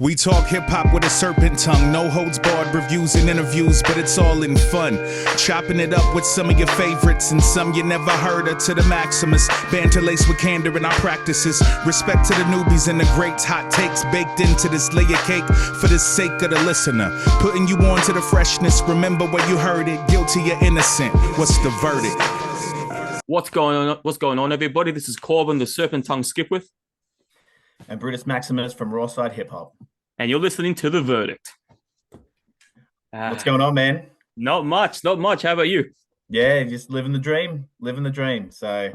We talk hip-hop with a serpent tongue, no holds barred reviews and interviews, but it's all in fun. Chopping it up with some of your favorites and some you never heard of, to the Maximus. Banter laced with candor in our practices. Respect to the newbies and the greats, hot takes baked into this layer cake for the sake of the listener. Putting you on to the freshness, remember where you heard it, guilty or innocent, what's the verdict? What's going on, everybody? This is Corban, the Serpent tongue Skipwith. And Brutus Maximus from Rawside Hip Hop. And you're listening to The Verdict. What's going on, man? Not much. How about you? Yeah, just living the dream. So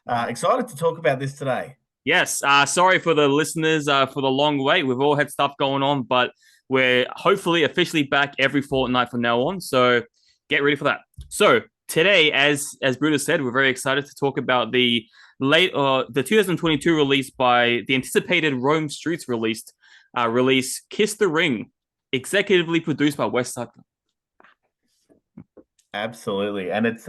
excited to talk about this today. Yes. Sorry for the listeners for the long wait. We've all had stuff going on, but we're hopefully officially back every fortnight from now on. So get ready for that. So today, as Brutus said, we're very excited to talk about the 2022 release by the anticipated Rome Streetz release, Kiss the Ring, executively produced by Westside. Absolutely, and it's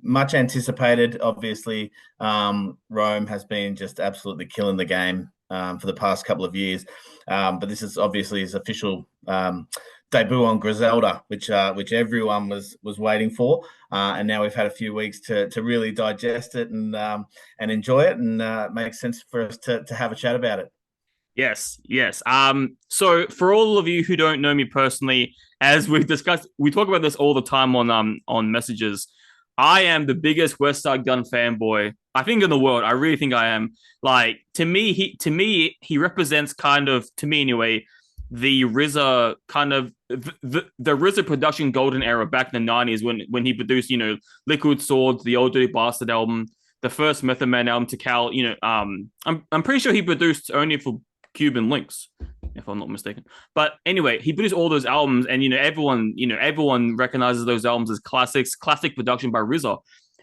much anticipated. Obviously, Rome has been just absolutely killing the game for the past couple of years, but this is obviously his official debut on Griselda, which everyone was waiting for, and now we've had a few weeks to really digest it and enjoy it, and makes sense for us to have a chat about it. Yes. So for all of you who don't know me personally, as we've discussed, we talk about this all the time on messages. I am the biggest Westside Gunn fanboy, I think, in the world. I really think I am. Like, to me, he represents, kind of, to me anyway, the RZA kind of the RZA production golden era back in the 90s when he produced, Liquid Swords, the Old Dirty Bastard album, the first Method Man album to Cal. I'm pretty sure he produced only for Cuban Links, if I'm not mistaken. But anyway, he produced all those albums, and everyone recognizes those albums as classic production by RZA.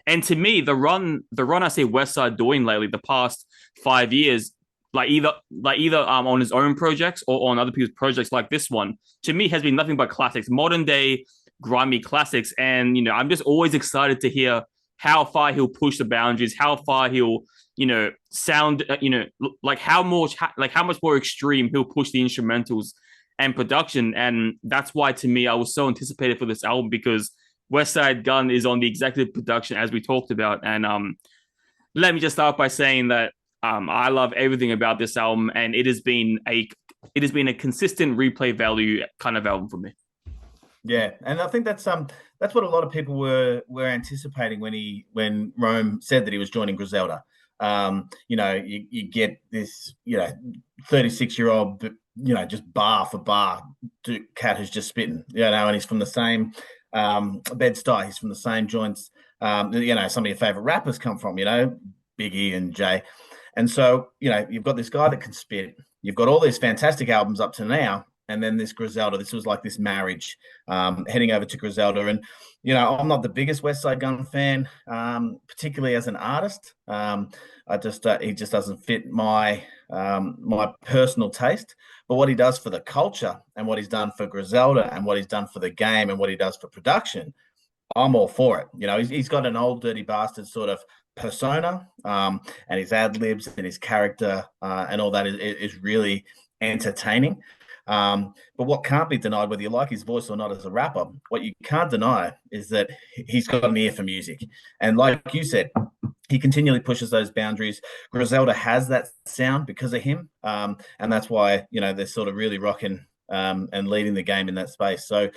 And to me, the run I see Westside doing lately, the past 5 years, like either on his own projects or on other people's projects like this one, to me has been nothing but classics, modern day grimy classics. And I'm just always excited to hear how far he'll push the boundaries, how far he'll sound, like how much more extreme he'll push the instrumentals and production. And that's why, to me, I was so anticipated for this album, because Westside Gunn is on the executive production, as we talked about. And let me just start by saying that I love everything about this album, and it has been a consistent replay value kind of album for me. Yeah, and I think that's what a lot of people were anticipating when Rome said that he was joining Griselda. You get this 36-year-old just bar for bar cat who's just spitting, and he's from the same Bed-Stuy, he's from the same joints some of your favorite rappers come from, Biggie and Jay. And so, you've got this guy that can spit. You've got all these fantastic albums up to now, and then this Griselda. This was like this marriage, heading over to Griselda. And, I'm not the biggest Westside Gunn fan, particularly as an artist. He just doesn't fit my personal taste. But what he does for the culture, and what he's done for Griselda, and what he's done for the game, and what he does for production, I'm all for it. He's got an Old Dirty Bastard sort of persona, and his ad libs and his character and all that is really entertaining. But what can't be denied, whether you like his voice or not as a rapper, what you can't deny is that he's got an ear for music. And like you said, he continually pushes those boundaries. Griselda has that sound because of him, and that's why they're sort of really rocking and leading the game in that space. So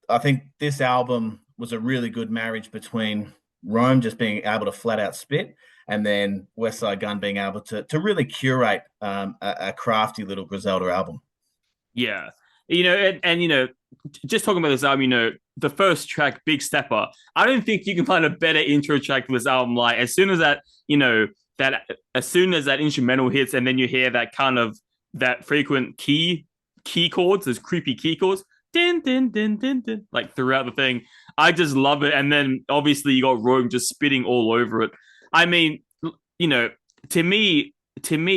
I think this album was a really good marriage between Rome just being able to flat out spit, and then Westside Gunn being able to really curate a crafty little Griselda album. Yeah. Just talking about this album, the first track, Big Stepper, I don't think you can find a better intro track for this album. Like, as soon as that instrumental hits, and then you hear that kind of that frequent key chords, those creepy key chords, din, din, din, din, din, like throughout the thing. I just love it. And then obviously you got Rome just spitting all over it. I mean, to me,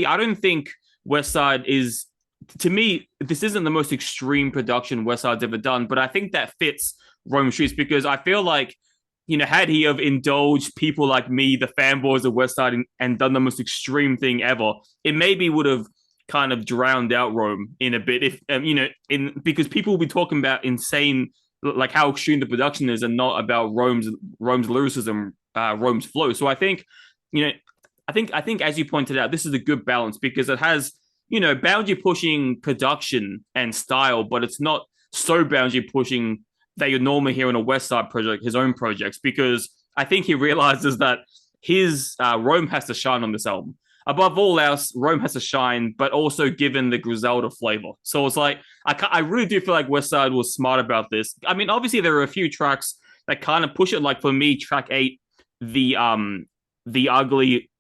I don't think Westside is, to me, this isn't the most extreme production Westside's ever done, but I think that fits Rome Streetz, because I feel like, had he have indulged people like me, the fanboys of Westside, and done the most extreme thing ever, it maybe would have kind of drowned out Rome in a bit. If because people will be talking about insane, like how extreme the production is, and not about Rome's lyricism, Rome's flow. So I think, I think as you pointed out, this is a good balance because it has boundary pushing production and style, but it's not so boundary pushing that you're normally hear in a West Side project, his own projects, because I think he realizes that his Rome has to shine on this album. Above all else, Rome has to shine, but also given the Griselda flavor. So it's like, I really do feel like West Side was smart about this. I mean, obviously there are a few tracks that kind of push it. Like for me, track 8, the ugly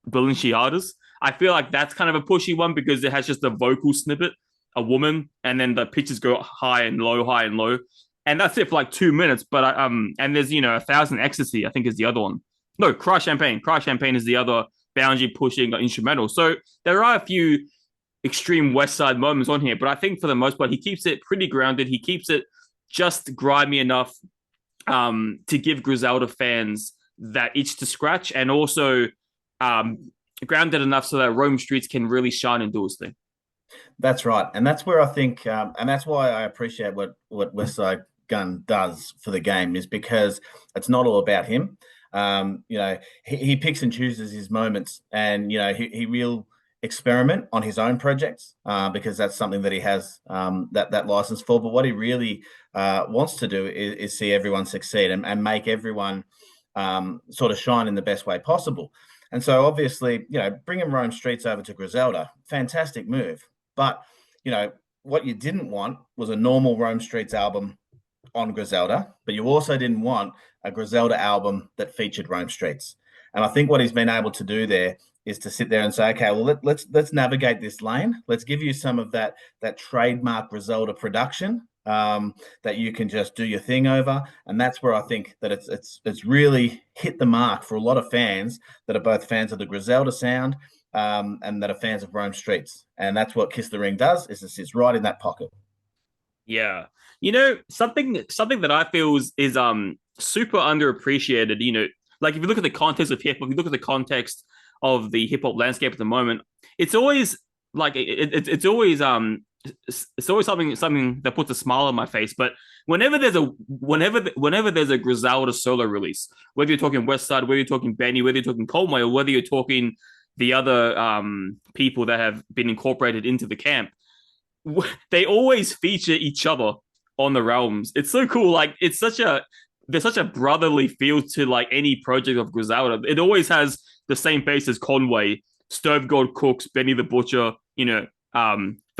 Balenciagas. I feel like that's kind of a pushy one because it has just a vocal snippet, a woman, and then the pitches go high and low, and that's it for like 2 minutes. But and there's 1,000 Ecstasy, I think is the other one. No, Cry Champagne. Cry Champagne is the other boundary pushing instrumental. So there are a few extreme West Side moments on here, but I think for the most part he keeps it pretty grounded. He keeps it just grimy enough to give Griselda fans that itch to scratch, and also grounded enough so that Rome Streetz can really shine and do his thing. That's right, and that's where I think, and that's why I appreciate what West Side Gun does for the game, is because it's not all about him. He picks and chooses his moments, and he will experiment on his own projects because that's something that he has that license for. But what he really wants to do is see everyone succeed and make everyone sort of shine in the best way possible. And so obviously, bringing Rome Streetz over to Griselda, fantastic move. But, what you didn't want was a normal Rome Streetz album on Griselda, but you also didn't want a Griselda album that featured Rome Streetz. And I think what he's been able to do there is to sit there and say, okay, well, let's navigate this lane. Let's give you some of that trademark Griselda production that you can just do your thing over. And that's where I think that it's really hit the mark for a lot of fans that are both fans of the Griselda sound and that are fans of Rome Streetz. And that's what Kiss the Ring does, is it sits right in that pocket. Yeah. Something that I feel is super underappreciated, like if you look at the context of hip hop, if you look at the context of the hip hop landscape at the moment, it's always like it's always something that puts a smile on my face. But whenever there's a Griselda solo release, whether you're talking West Side, whether you're talking Benny, whether you're talking Coldway, or whether you're talking the other people that have been incorporated into the camp, they always feature each other on their albums. It's so cool. Like there's such a brotherly feel to like any project of Griselda. It always has the same faces: Conway, Stove God Cooks, Benny the Butcher, the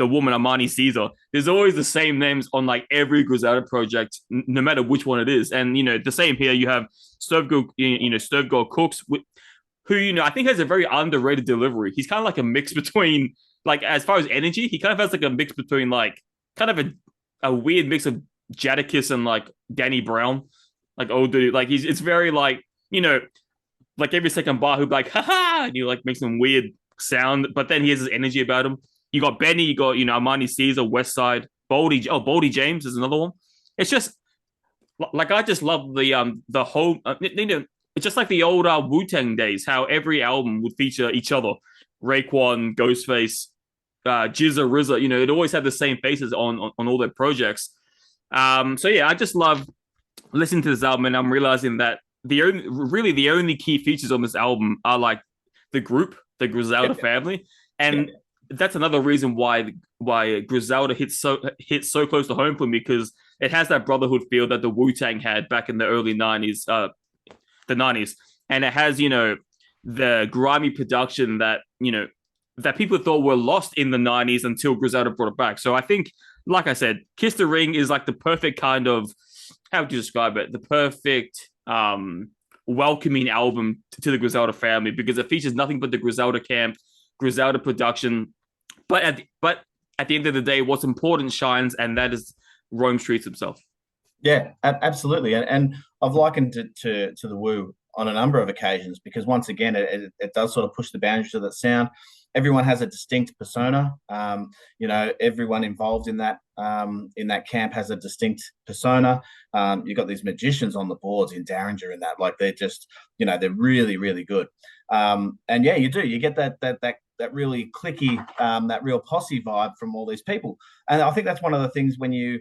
woman Armani Caesar. There's always the same names on like every Griselda project, no matter which one it is. And the same here. You have Stove God Cooks, who I think has a very underrated delivery. He's kind of like a mix between, like, as far as energy, he kind of has like a mix between like kind of a weird mix of Jadakiss and like Danny Brown, like old dude. Like it's very like like every second bar he'll be like ha, and he like makes some weird sound, but then he has his energy about him. You got Benny, you got Armani Caesar, West Side, Boldy James is another one. It's just like I just love the whole it's just like the old Wu-Tang days, how every album would feature each other. Raekwon, Ghostface, Jizza, RZA, it always had the same faces on all their projects. So yeah, I just love listening to this album, and I'm realizing that the only key features on this album are like the group, the Griselda family, and that's another reason why Griselda hits so close to home for me, because it has that brotherhood feel that the Wu-Tang had back in the early 90s, the 90s, and it has the grimy production that that people thought were lost in the 90s until Griselda brought it back. So I think, like I said, Kiss the Ring is like the perfect kind of, how would you describe it? The perfect welcoming album to the Griselda family, because it features nothing but the Griselda camp, Griselda production. But at the end of the day, what's important shines, and that is Rome Streetz himself. Yeah, absolutely. And I've likened it to the Wu on a number of occasions, because once again, it does sort of push the boundaries of that sound. Everyone has a distinct persona. Everyone involved in that camp has a distinct persona. You've got these magicians on the boards in Derringer and that, like they're just, they're really, really good. And yeah, you do. You get that really clicky, that real posse vibe from all these people. And I think that's one of the things when you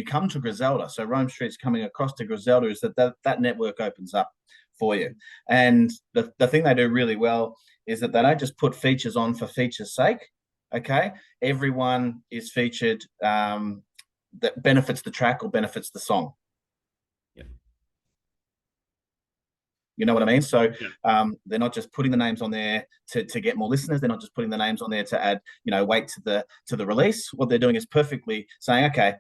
come to Griselda. So Rome Streetz coming across to Griselda is that network opens up for you. And the thing they do really well is that they don't just put features on for feature's sake. Okay, everyone is featured that benefits the track or benefits the song. You know what I mean? So they're not just putting the names on there to get more listeners. They're not just putting the names on there to add, weight to the release. What they're doing is perfectly saying, okay,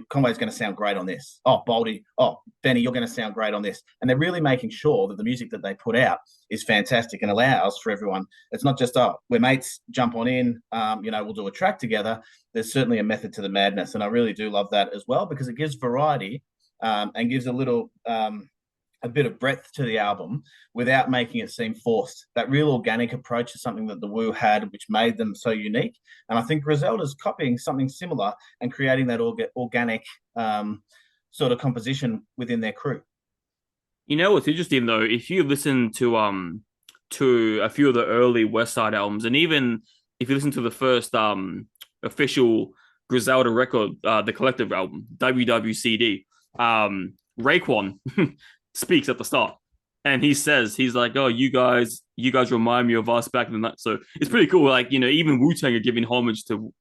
Conway's going to sound great on this. Oh, Baldy. Oh, Benny, you're going to sound great on this. And they're really making sure that the music that they put out is fantastic and allows for everyone. It's not just, we're mates, jump on in, we'll do a track together. There's certainly a method to the madness. And I really do love that as well, because it gives variety and gives a bit of breadth to the album without making it seem forced. That real organic approach is something that the Woo had, which made them so unique. And I think Griselda's copying something similar and creating that organic sort of composition within their crew. What's interesting though, if you listen to a few of the early West Side albums, and even if you listen to the first official Griselda record, the collective album, WWCD, Raekwon speaks at the start, and he's like, oh, you guys remind me of us back in the night. So it's pretty cool. Like, even Wu-Tang are giving homage to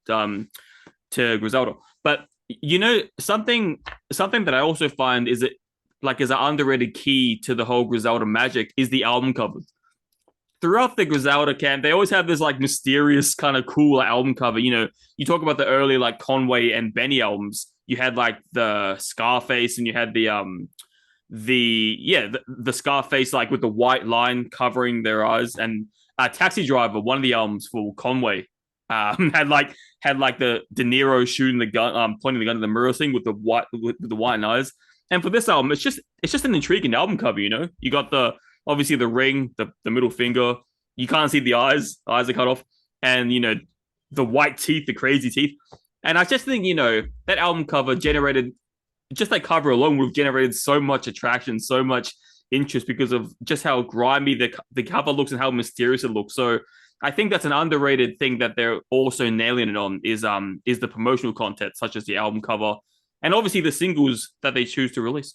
Griselda. But something that I also find is an underrated key to the whole Griselda magic is the album covers. Throughout the Griselda camp, they always have this like mysterious kind of cool album cover. You talk about the early like Conway and Benny albums. You had like the Scarface, and you had the Scarface like with the white line covering their eyes, and Taxi Driver, one of the albums for Conway, had like the De Niro shooting the gun, pointing the gun at the mirror thing with the white eyes. And for this album, it's just an intriguing album cover. You got obviously the ring, the middle finger. You can't see the eyes are cut off, and the white teeth, the crazy teeth. And I just think that album cover generated. Just that cover alone would have generated so much attraction, so much interest because of just how grimy the cover looks and how mysterious it looks. So I think that's an underrated thing that they're also nailing it on is the promotional content, such as the album cover and obviously the singles that they choose to release.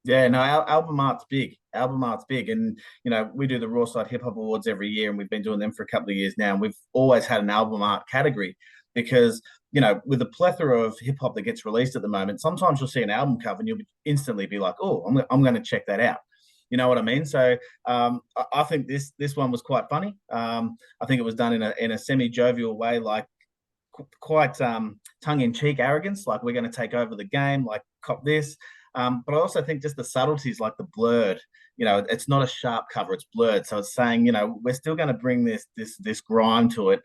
Yeah, no, album art's big. And, we do the Raw Side Hip Hop Awards every year, and we've been doing them for a couple of years now. And we've always had an album art category because, with the plethora of hip hop that gets released at the moment, sometimes you'll see an album cover and you'll instantly be like, oh, I'm going to check that out. You know what I mean? So I think this one was quite funny. I think it was done in a semi-jovial way, like quite tongue-in-cheek arrogance, like we're going to take over the game, like cop this. But I also think just the subtleties, like the blurred, it's not a sharp cover, it's blurred. So it's saying, we're still going to bring this grime to it.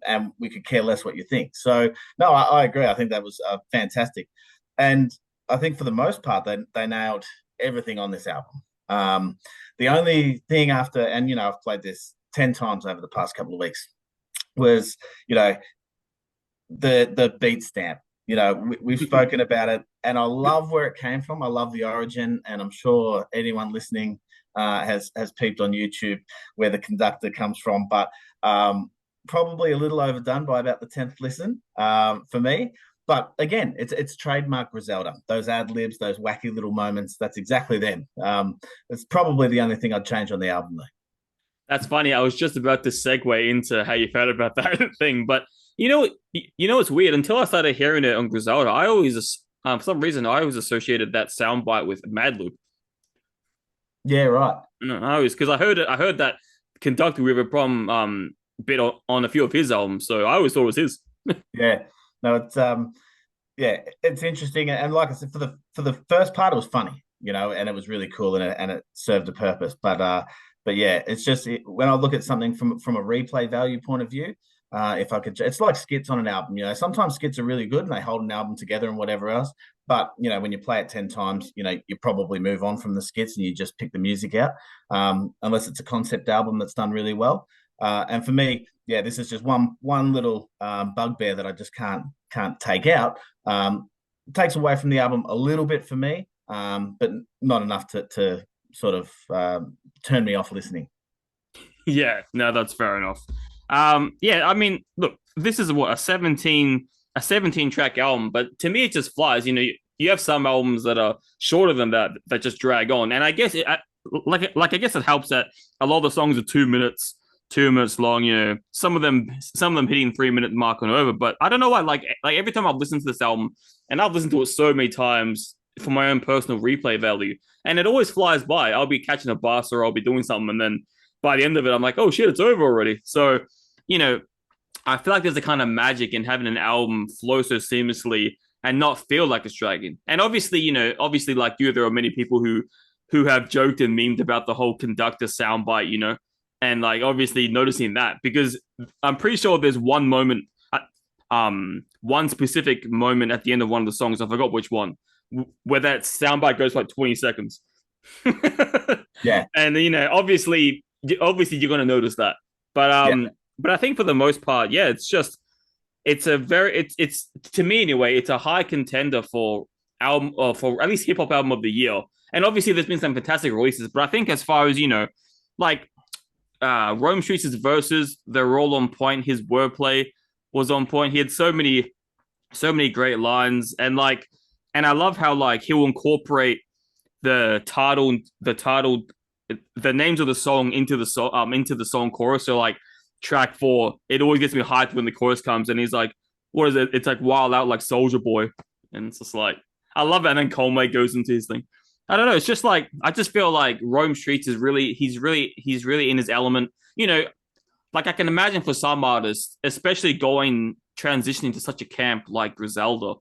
And we could care less what you think. So no, I agree. I think that was fantastic. And I think for the most part, they nailed everything on this album. The only thing after, and, I've played this 10 times over the past couple of weeks, was, the beat stamp. We've spoken about it, and I love where it came from. I love the origin, and I'm sure anyone listening has peeped on YouTube where the conductor comes from. But probably a little overdone by about the 10th listen for me. But again, it's trademark Griselda. Those ad libs, those wacky little moments, that's exactly them. It's probably the only thing I'd change on the album, though. That's funny. I was just about to segue into how you felt about that thing, but it's weird. Until I started hearing it on Griselda, I always, for some reason, I always associated that soundbite with Madlib. Yeah, right. No, because I heard that conductor with a problem bit on a few of his albums, so I always thought it was his. Yeah, no, it's interesting, and like I said, for the first part, it was funny, and it was really cool, and it served a purpose. But yeah, it's just when I look at something from a replay value point of view, if I could, it's like skits on an album. Sometimes skits are really good and they hold an album together and whatever else. But when you play it 10 times, you probably move on from the skits and you just pick the music out, unless it's a concept album that's done really well. And for me, yeah, this is just one little bugbear that I just can't take out. It takes away from the album a little bit for me, but not enough to sort of turn me off listening. Yeah, no, that's fair enough. Yeah, I mean, look, this is what a 17 track album, but to me it just flies. You have some albums that are shorter than that just drag on, and I guess I guess it helps that a lot of the songs are 2 minutes long. Some of them hitting 3 minute mark and over. But I don't know why. Like every time I've listened to this album, and I've listened to it so many times for my own personal replay value, and it always flies by. I'll be catching a bus or I'll be doing something, and then by the end of it, I'm like, oh shit, it's over already. So, you know, I feel like there's a kind of magic in having an album flow so seamlessly and not feel like it's dragging. And obviously, like you, there are many people who have joked and memed about the whole conductor soundbite, and like obviously noticing that because I'm pretty sure there's one specific moment at the end of one of the songs, I forgot which one, where that soundbite goes for like 20 seconds. Yeah. And obviously you're going to notice that. But I think for the most part, yeah, it's to me anyway, it's a high contender for album or for at least hip hop album of the year. And obviously there's been some fantastic releases, but I think as far as like Rome Streetz' verses, they're all on point. His wordplay was on point. He had so many great lines, and I love how like he'll incorporate the names of the song into the song chorus. So like track 4, it always gets me hyped when the chorus comes, and he's like, "What is it?" It's like "Wild Out like Soldier Boy," and it's just like I love it. And then Colmay goes into his thing. I don't know. It's just like I just feel like Rome Streetz is he's really in his element. Like I can imagine for some artists, especially transitioning to such a camp like Griselda,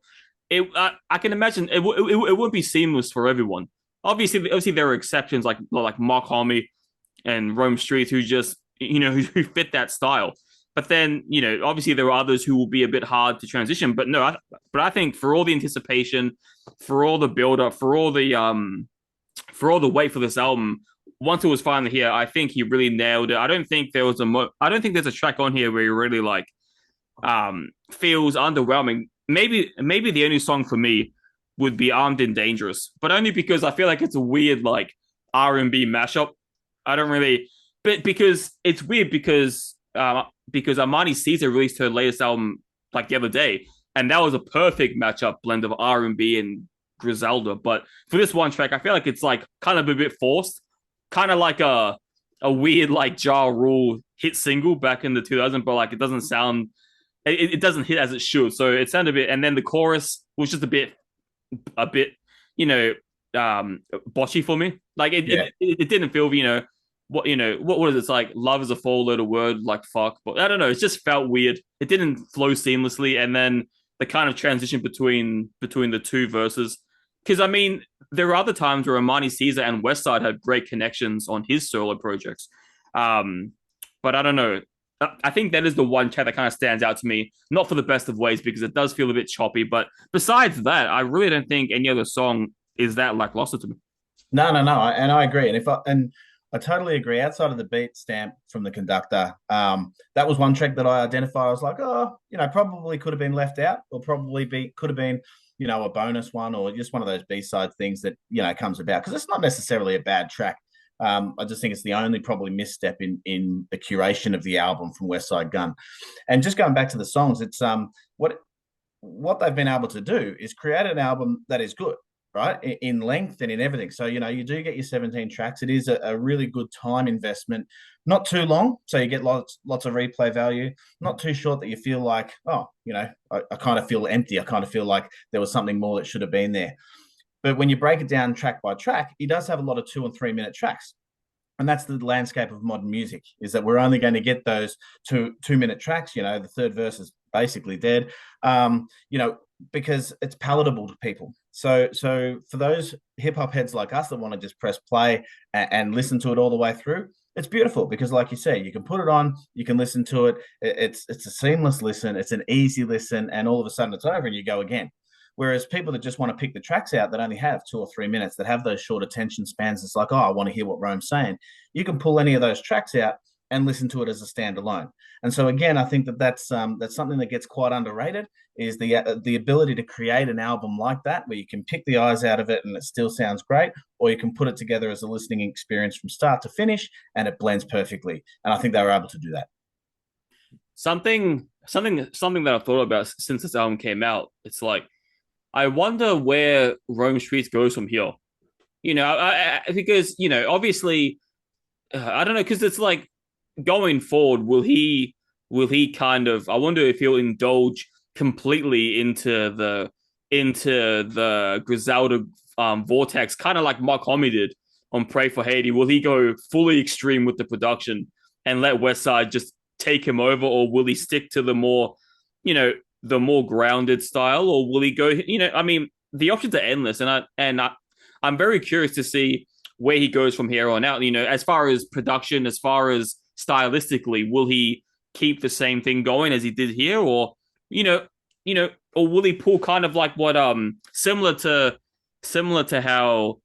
I can imagine it wouldn't be seamless for everyone. Obviously there are exceptions like Mark Homme and Rome Streetz who just who fit that style. But then obviously there are others who will be a bit hard to transition. But no, I think for all the anticipation, for all the build up, for all the wait for this album, once it was finally here, I think he really nailed it. I don't think there's a track on here where he really feels underwhelming. Maybe the only song for me would be Armed and Dangerous, but only because I feel like it's a weird R&B mashup. I don't really, but because it's weird because Armani Caesar released her latest album like the other day, and that was a perfect matchup blend of R&B and Griselda. But for this one track, I feel like it's like kind of a bit forced, kind of like a weird Ja Rule hit single back in the 2000s, but like it doesn't sound, it doesn't hit as it should. So it sounded a bit, and then the chorus was just a bit botchy for me. Like it didn't feel what is it? It's like love is a four-letter word like fuck, but I don't know, it just felt weird. It didn't flow seamlessly, and then the kind of transition between the two verses, because I mean there are other times where Armani Caesar and Westside had great connections on his solo projects, but I don't know. I think that is the one track that kind of stands out to me, not for the best of ways because it does feel a bit choppy, but besides that, I really don't think any other song is that lackluster to me. No, and I agree. And I totally agree. Outside of the beat stamp from the conductor, that was one track that I identified. I was like, probably could have been left out, or could have been, a bonus one, or just one of those B-side things that comes about, because it's not necessarily a bad track. I just think it's the only probably misstep in the curation of the album from Westside Gunn. And just going back to the songs, it's what they've been able to do is create an album that is good, right, in length and in everything. So you do get your 17 tracks. It is a really good time investment, not too long, so you get lots of replay value, not too short that you feel like, I kind of feel empty. I kind of feel like there was something more that should have been there. But when you break it down track by track, he does have a lot of 2 and 3 minute tracks. And that's the landscape of modern music, is that we're only going to get those 2 minute tracks. The third verse is basically dead, because it's palatable to people. So for those hip hop heads like us that want to just press play and listen to it all the way through, it's beautiful because, like you say, you can put it on, you can listen to it. It's a seamless listen. It's an easy listen. And all of a sudden it's over and you go again. Whereas people that just want to pick the tracks out that only have 2 or 3 minutes, that have those short attention spans, it's like, I want to hear what Rome's saying. You can pull any of those tracks out and listen to it as a standalone. And so again, I think that's something that gets quite underrated, is the ability to create an album like that, where you can pick the eyes out of it and it still sounds great, or you can put it together as a listening experience from start to finish and it blends perfectly. And I think they were able to do that. something that I've thought about since this album came out. It's like I wonder where Rome Streetz goes from here. Because obviously, I don't know, because it's like going forward, will he kind of? I wonder if he'll indulge completely into the Griselda vortex, kind of like Mark Homme did on Pray for Haiti. Will he go fully extreme with the production and let Westside just take him over, or will he stick to the more grounded style, or will he go? I mean, the options are endless, I'm very curious to see where he goes from here on out. As far as production, as far as stylistically, will he keep the same thing going as he did here, or or will he pull kind of like what similar to how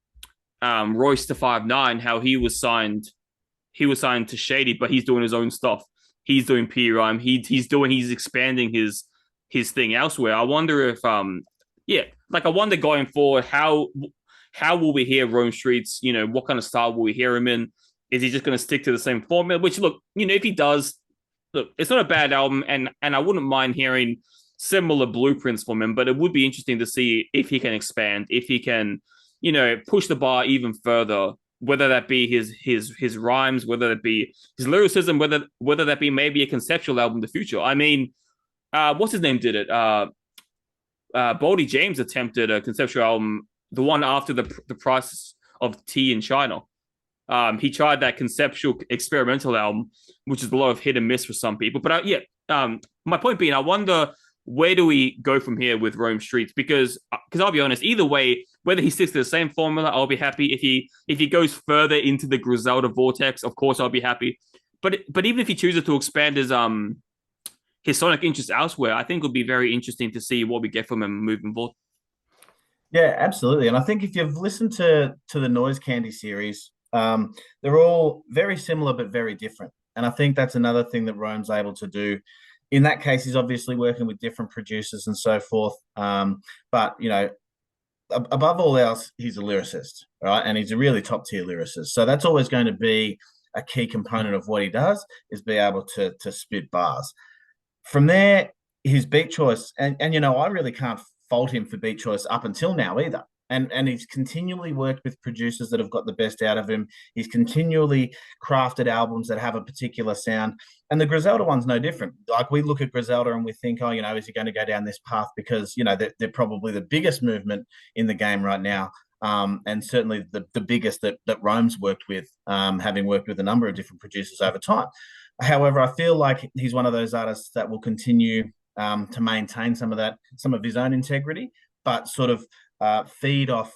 Royce to 5'9", how he was signed to Shady, but he's doing his own stuff. He's doing P-Rhyme. He's expanding his thing elsewhere. I wonder if I wonder going forward how will we hear Rome Streetz? What kind of style will we hear him in? Is he just going to stick to the same formula? Which, look, if he does, look, it's not a bad album, and I wouldn't mind hearing similar blueprints from him, but it would be interesting to see if he can expand, if he can, push the bar even further, whether that be his rhymes, whether that be his lyricism, whether that be maybe a conceptual album in the future. I mean, what's his name did it? Boldy James attempted a conceptual album, the one after the Price of Tea in China. He tried that conceptual experimental album, which is a lot of hit and miss for some people. But my point being, I wonder, where do we go from here with Rome Streetz? Because I'll be honest, either way, whether he sticks to the same formula, I'll be happy. If he goes further into the Griselda vortex, of course I'll be happy. But even if he chooses to expand his sonic interests elsewhere, I think it'll be very interesting to see what we get from him moving forward. Yeah, absolutely. And I think if you've listened to the Noise Candy series, they're all very similar but very different. And I think that's another thing that Rome's able to do. In that case, he's obviously working with different producers and so forth. But, above all else, he's a lyricist, right? And he's a really top-tier lyricist. So that's always going to be a key component of what he does, is be able to spit bars. From there, his beat choice, and I really can't fault him for beat choice up until now either. And he's continually worked with producers that have got the best out of him. He's continually crafted albums that have a particular sound. And the Griselda one's no different. Like, we look at Griselda and we think, is he going to go down this path? Because, they're probably the biggest movement in the game right now. And certainly the biggest that Rome's worked with, having worked with a number of different producers over time. However, I feel like he's one of those artists that will continue to maintain some of his own integrity, but sort of feed off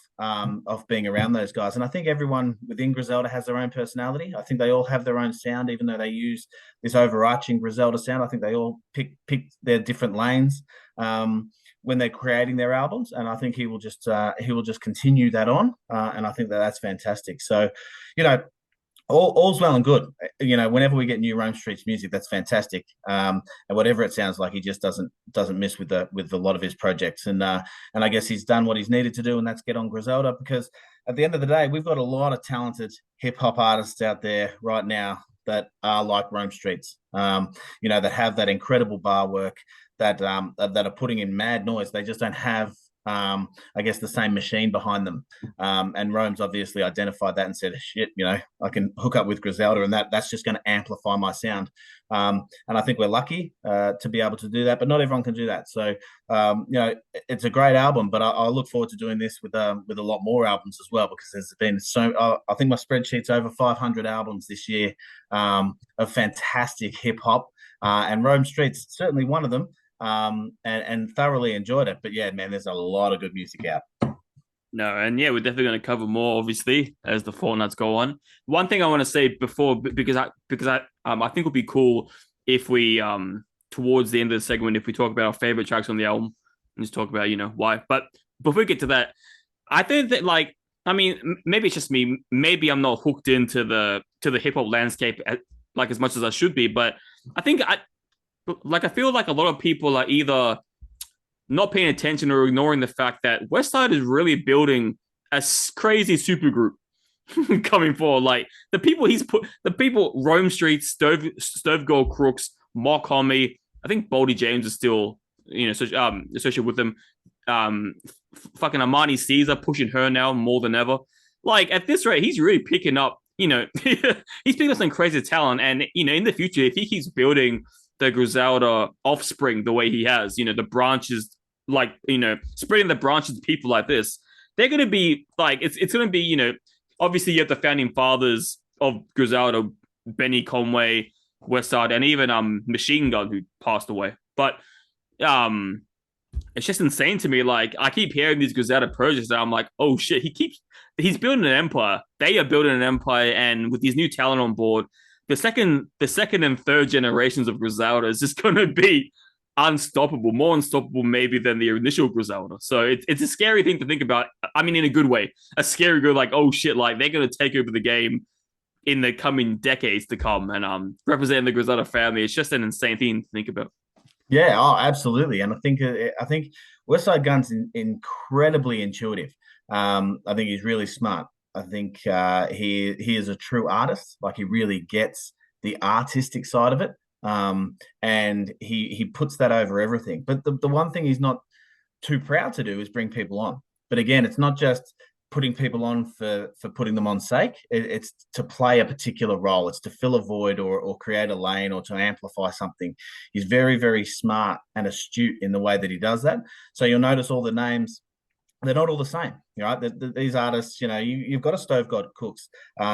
being around those guys. And I think everyone within Griselda has their own personality. I think they all have their own sound, even though they use this overarching Griselda sound. I think they all pick their different lanes when they're creating their albums. And I think he will just continue that on. And I think that's fantastic. So, all's well and good. Whenever we get new Rome Streetz music, that's fantastic. And whatever it sounds like, he just doesn't miss with a lot of his projects. And I guess he's done what he's needed to do, and that's get on Griselda, because at the end of the day, we've got a lot of talented hip hop artists out there right now that are like Rome Streetz. That have that incredible bar work, that are putting in mad noise. They just don't have I guess the same machine behind them. And Rome's obviously identified that and said, shit, I can hook up with Griselda, and that's just going to amplify my sound. And I think we're lucky to be able to do that, but not everyone can do that. So, it's a great album, but I look forward to doing this with a lot more albums as well, because there's been I think my spreadsheet's over 500 albums this year of fantastic hip hop, and Rome Streetz certainly one of them. And thoroughly enjoyed it. But yeah, man, there's a lot of good music out. No, and yeah, we're definitely going to cover more, obviously, as the fortnights go on. One thing I want to say before, because I think it would be cool if we towards the end of the segment, if we talk about our favorite tracks on the album and just talk about why. But before we get to that, I think that maybe it's just me. Maybe I'm not hooked into the hip hop landscape as much as I should be. But I think I feel like a lot of people are either not paying attention or ignoring the fact that Westside is really building a crazy supergroup coming forward. Like the people Rome Streetz, Stove Gold Crooks, Mark Homie. I think Boldy James is still, associated with them. Fucking Armani Caesar pushing her now more than ever. Like at this rate, he's really picking up. He's picking up some crazy talent, and in the future, if he keeps building the Griselda offspring the way he has, the branches, like spreading the branches to people like this, they're going to be like it's going to be obviously you have the founding fathers of Griselda, Benny Conway, Westside, and even Machine Gun who passed away, but it's just insane to me. Like I keep hearing these Griselda projects, and I'm like, oh shit, he's building an empire. They are building an empire, and with these new talent on board, the second and third generations of Griselda is just going to be unstoppable, more unstoppable maybe than the initial Griselda. So it's a scary thing to think about. I mean, in a good way, a scary good, like, oh shit, like they're going to take over the game in the coming decades to come, and representing the Griselda family. It's just an insane thing to think about. Yeah, oh, absolutely. And I think Westside Gun's incredibly intuitive. I think he's really smart. I think he is a true artist. Like he really gets the artistic side of it, and he puts that over everything. But the one thing he's not too proud to do is bring people on. But again, it's not just putting people on for putting them on sake. It's to play a particular role. It's to fill a void or create a lane or to amplify something. He's very, very smart and astute in the way that he does that. So you'll notice all the names, they're not all the same, right? These artists, you've got a Stove God Cooks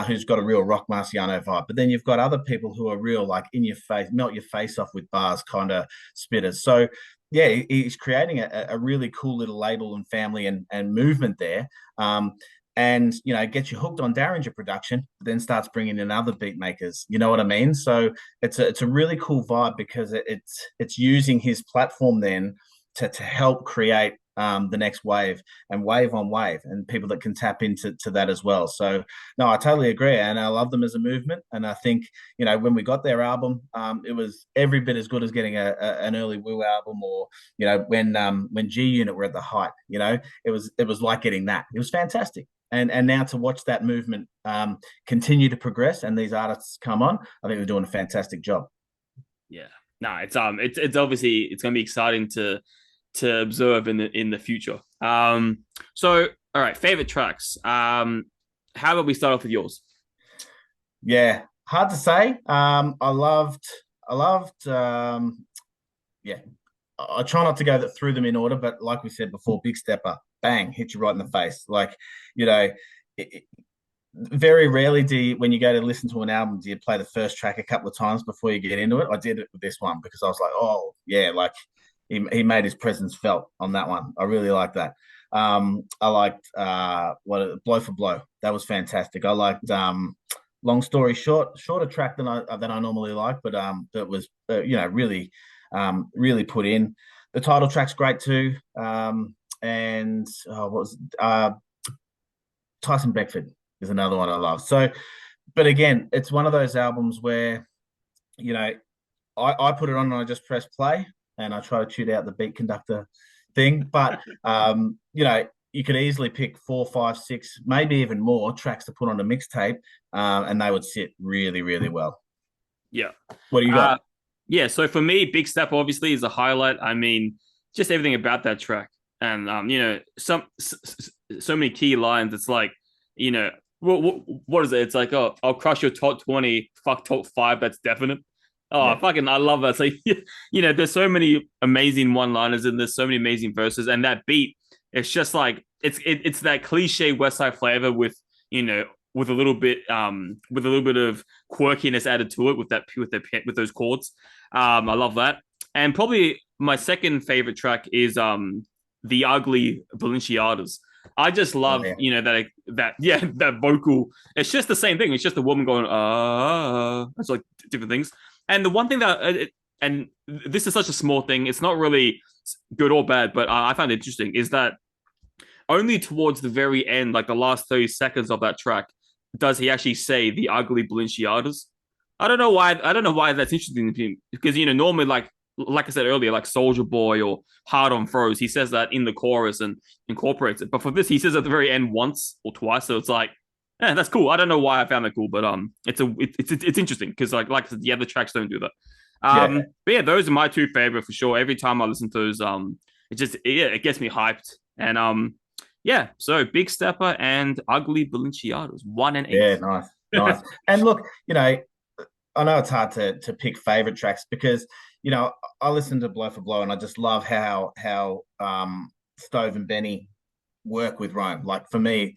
who's got a real Rock Marciano vibe, but then you've got other people who are real, like in your face, melt your face off with bars kind of spitters. So yeah, he's creating a really cool little label and family and movement there. And gets you hooked on Derringer production, then starts bringing in other beat makers. You know what I mean? So it's a really cool vibe because it's using his platform then to help create the next wave and wave on wave, and people that can tap into that as well. So no, I totally agree, and I love them as a movement. And I think when we got their album, it was every bit as good as getting an early Woo album, or when G Unit were at the height. It was like getting that. It was fantastic. And now to watch that movement continue to progress and these artists come on, I think they're doing a fantastic job. Yeah, no, it's obviously it's going to be exciting to observe in the future. So all right, favorite tracks. How about we start off with yours? Yeah, hard to say. I loved. Yeah, I try not to go through them in order, but like we said before, Big Stepper, bang, hit you right in the face. Like very rarely when you go to listen to an album, do you play the first track a couple of times before you get into it? I did it with this one because I was like, oh yeah, like. He made his presence felt on that one. I really like that. I liked Blow for Blow. That was fantastic. I liked Long Story Short, shorter track than I normally like, but that was really put in. The title track's great too. And what was Tyson Beckford is another one I love. So, but again, it's one of those albums where I put it on and I just press play. And I try to tune out the beat conductor thing. But, you could easily pick 4, 5, 6, maybe even more tracks to put on a mixtape, and they would sit really, really well. Yeah. What do you got? Yeah, so for me, Big Step obviously is a highlight. I mean, just everything about that track. And, so many key lines. It's like, what is it? It's like, oh, I'll crush your top 20, fuck top 5, that's definite. Oh, yeah. I love that. So, there's so many amazing one-liners and there's so many amazing verses. And that beat, it's just like, it's that cliche Westside flavor with a little bit of quirkiness added to it with those chords. I love that. And probably my second favorite track is The Ugly Balenciagas. I just love, that vocal. It's just the same thing. It's just a woman going, it's like different things. And the one thing and this is such a small thing, it's not really good or bad, but I found it interesting, is that only towards the very end, like the last 30 seconds of that track, does he actually say the ugly Balenciagas. I don't know why that's interesting to him, because, normally, like I said earlier, like Soldier Boy or Hard on Froze, he says that in the chorus and incorporates it. But for this, he says at the very end once or twice, so it's like, yeah, that's cool. I don't know why I found that cool, but it's interesting because like I said, the other tracks don't do that. But yeah, those are my two favorite for sure. Every time I listen to those, it gets me hyped. And yeah, so Big Stepper and Ugly Balenciagas, 1 and 8. Yeah, nice. And look, I know it's hard to pick favorite tracks because I listen to Blow for Blow and I just love how Stove and Benny work with Rome. Like for me,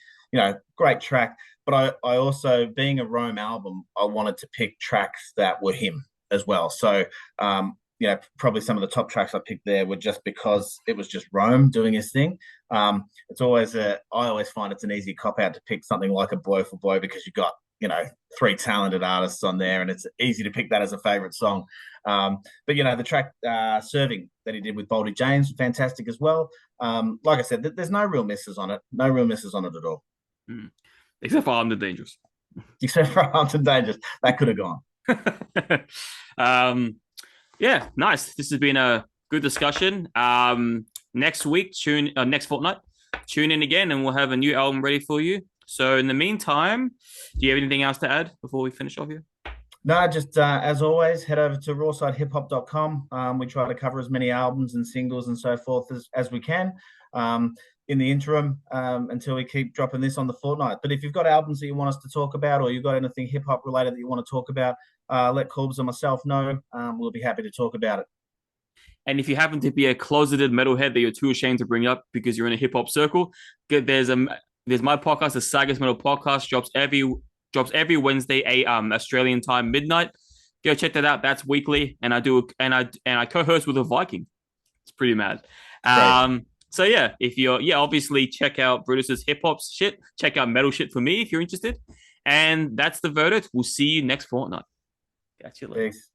great track. But I also, being a Rome album, I wanted to pick tracks that were him as well. So probably some of the top tracks I picked there were just because it was just Rome doing his thing. It's always I always find it's an easy cop out to pick something like a Blow for Blow because you've got 3 talented artists on there, and it's easy to pick that as a favorite song. But the track Serving that he did with Boldy James, fantastic as well. Like I said, there's no real misses on it. No real misses on it at all. Except for Armed and Dangerous. Except for Armed and Dangerous. That could have gone. Yeah, nice. This has been a good discussion. Next fortnight, tune in again and we'll have a new album ready for you. So in the meantime, do you have anything else to add before we finish off here? No, just as always, head over to rawsidehiphop.com. We try to cover as many albums and singles and so forth as we can in the interim until we keep dropping this on the fortnight. But if you've got albums that you want us to talk about or you've got anything hip-hop related that you want to talk about, let Corbs or myself know. We'll be happy to talk about it. And if you happen to be a closeted metalhead that you're too ashamed to bring up because you're in a hip-hop circle, there's my podcast, the SAGAS Metal Podcast, drops every Wednesday, Australian time, midnight. Go check that out. That's weekly, and I co-host with a Viking. It's pretty mad. So yeah, if you're obviously check out Brutus's hip hop shit. Check out metal shit for me if you're interested. And that's the verdict. We'll see you next fortnight. Catch you later. Peace.